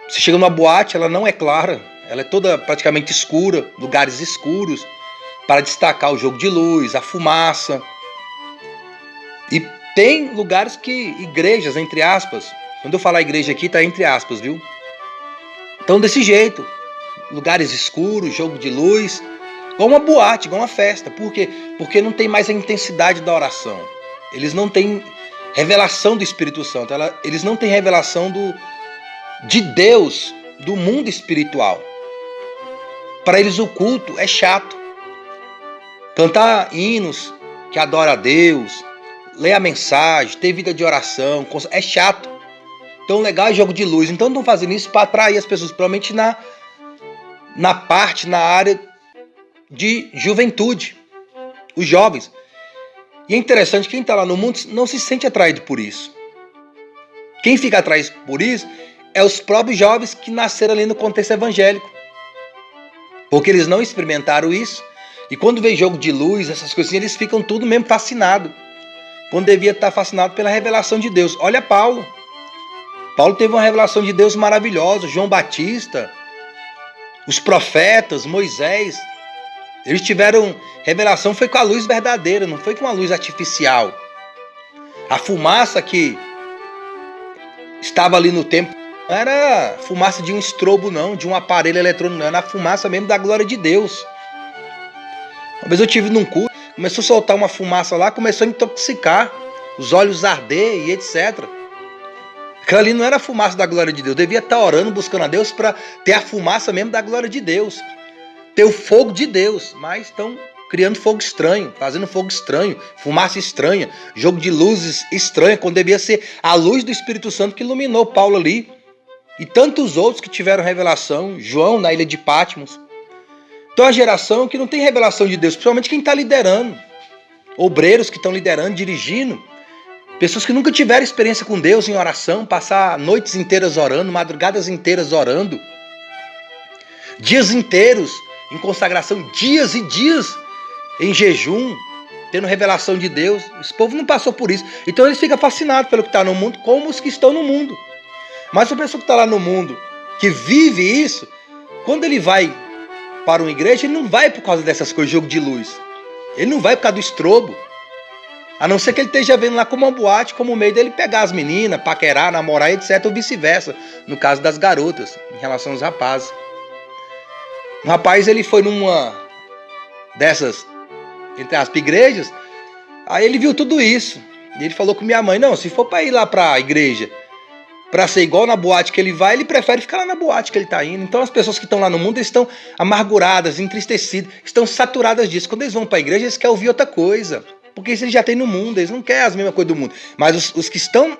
Você chega numa boate, ela não é clara, ela é toda praticamente escura, lugares escuros, para destacar o jogo de luz, a fumaça. E tem lugares que, igrejas, entre aspas, quando eu falar igreja aqui, tá entre aspas, viu? Então desse jeito, lugares escuros, jogo de luz, igual uma boate, igual uma festa. Por quê? Porque não tem mais a intensidade da oração. Eles não têm revelação do Espírito Santo, eles não têm revelação de Deus, do mundo espiritual. Para eles o culto é chato. Cantar hinos que adora a Deus, ler a mensagem, ter vida de oração, é chato. Então legal é jogo de luz. Então estão fazendo isso para atrair as pessoas, provavelmente na área de juventude, os jovens. E é interessante, quem está lá no mundo não se sente atraído por isso. Quem fica atraído por isso é os próprios jovens que nasceram ali no contexto evangélico. Porque eles não experimentaram isso. E quando vem jogo de luz, essas coisinhas, eles ficam tudo mesmo fascinados. Quando devia estar fascinado pela revelação de Deus. Olha Paulo. Paulo teve uma revelação de Deus maravilhosa. João Batista, os profetas, Moisés. Eles tiveram revelação, foi com a luz verdadeira, não foi com a luz artificial. A fumaça que estava ali no templo não era fumaça de um estrobo não, de um aparelho eletrônico não, era a fumaça mesmo da glória de Deus. Uma vez eu tive num culto, começou a soltar uma fumaça lá, começou a intoxicar, os olhos arder e etc. Aquilo ali não era a fumaça da glória de Deus, devia estar orando, buscando a Deus para ter a fumaça mesmo da glória de Deus. Ter o fogo de Deus, mas estão criando fogo estranho, fazendo fogo estranho, fumaça estranha, jogo de luzes estranha, quando devia ser a luz do Espírito Santo que iluminou Paulo ali, e tantos outros que tiveram revelação, João na ilha de Patmos. Então a geração que não tem revelação de Deus, principalmente quem está liderando, obreiros que estão liderando, dirigindo, pessoas que nunca tiveram experiência com Deus em oração, passar noites inteiras orando, madrugadas inteiras orando, dias inteiros em consagração, dias e dias em jejum, tendo revelação de Deus. Esse povo não passou por isso. Então eles ficam fascinados pelo que está no mundo, como os que estão no mundo. Mas a pessoa que está lá no mundo, que vive isso, quando ele vai para uma igreja, ele não vai por causa dessas coisas, jogo de luz. Ele não vai por causa do estrobo. A não ser que ele esteja vendo lá como uma boate, como o meio dele pegar as meninas, paquerar, namorar, etc. Ou vice-versa, no caso das garotas, em relação aos rapazes. Um rapaz, ele foi numa dessas, entre as igrejas, aí ele viu tudo isso. E ele falou com minha mãe, não, se for para ir lá para a igreja, para ser igual na boate que ele vai, ele prefere ficar lá na boate que ele está indo. Então as pessoas que estão lá no mundo, eles estão amarguradas, entristecidas, estão saturadas disso. Quando eles vão para a igreja, eles querem ouvir outra coisa. Porque isso eles já têm no mundo, eles não querem as mesmas coisas do mundo. Mas os que estão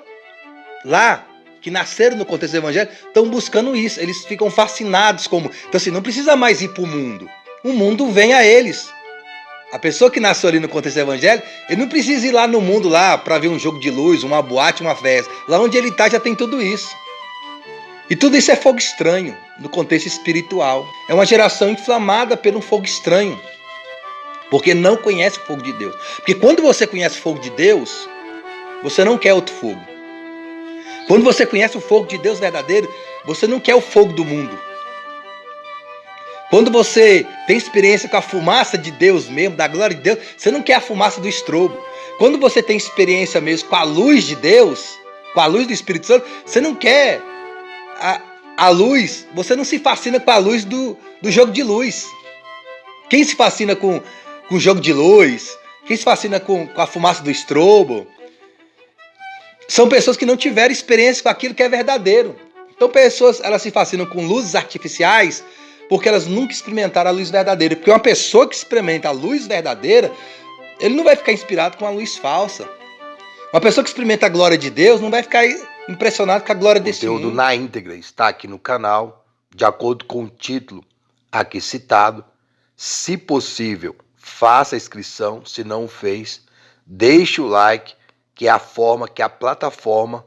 lá, que nasceram no contexto evangélico, estão buscando isso. Eles ficam fascinados como... Então assim, não precisa mais ir para o mundo. O mundo vem a eles. A pessoa que nasceu ali no contexto evangélico, ele não precisa ir lá no mundo lá para ver um jogo de luz, uma boate, uma festa. Lá onde ele está já tem tudo isso. E tudo isso é fogo estranho no contexto espiritual. É uma geração inflamada pelo fogo estranho. Porque não conhece o fogo de Deus. Porque quando você conhece o fogo de Deus, você não quer outro fogo. Quando você conhece o fogo de Deus verdadeiro, você não quer o fogo do mundo. Quando você tem experiência com a fumaça de Deus mesmo, da glória de Deus, você não quer a fumaça do estrobo. Quando você tem experiência mesmo com a luz de Deus, com a luz do Espírito Santo, você não quer a luz, você não se fascina com a luz do jogo de luz. Quem se fascina com o jogo de luz, quem se fascina com a fumaça do estrobo, são pessoas que não tiveram experiência com aquilo que é verdadeiro. Então pessoas, elas se fascinam com luzes artificiais porque elas nunca experimentaram a luz verdadeira. Porque uma pessoa que experimenta a luz verdadeira, ele não vai ficar inspirado com a luz falsa. Uma pessoa que experimenta a glória de Deus não vai ficar impressionado com a glória desse mundo. O conteúdo na íntegra está aqui no canal, de acordo com o título aqui citado. Se possível, faça a inscrição, se não o fez, deixe o like, que é a forma que a plataforma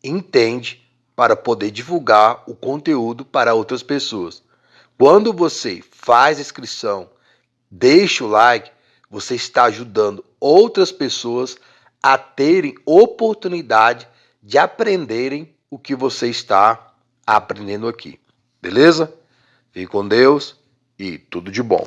entende para poder divulgar o conteúdo para outras pessoas. Quando você faz a inscrição, deixa o like, você está ajudando outras pessoas a terem oportunidade de aprenderem o que você está aprendendo aqui. Beleza? Fique com Deus e tudo de bom.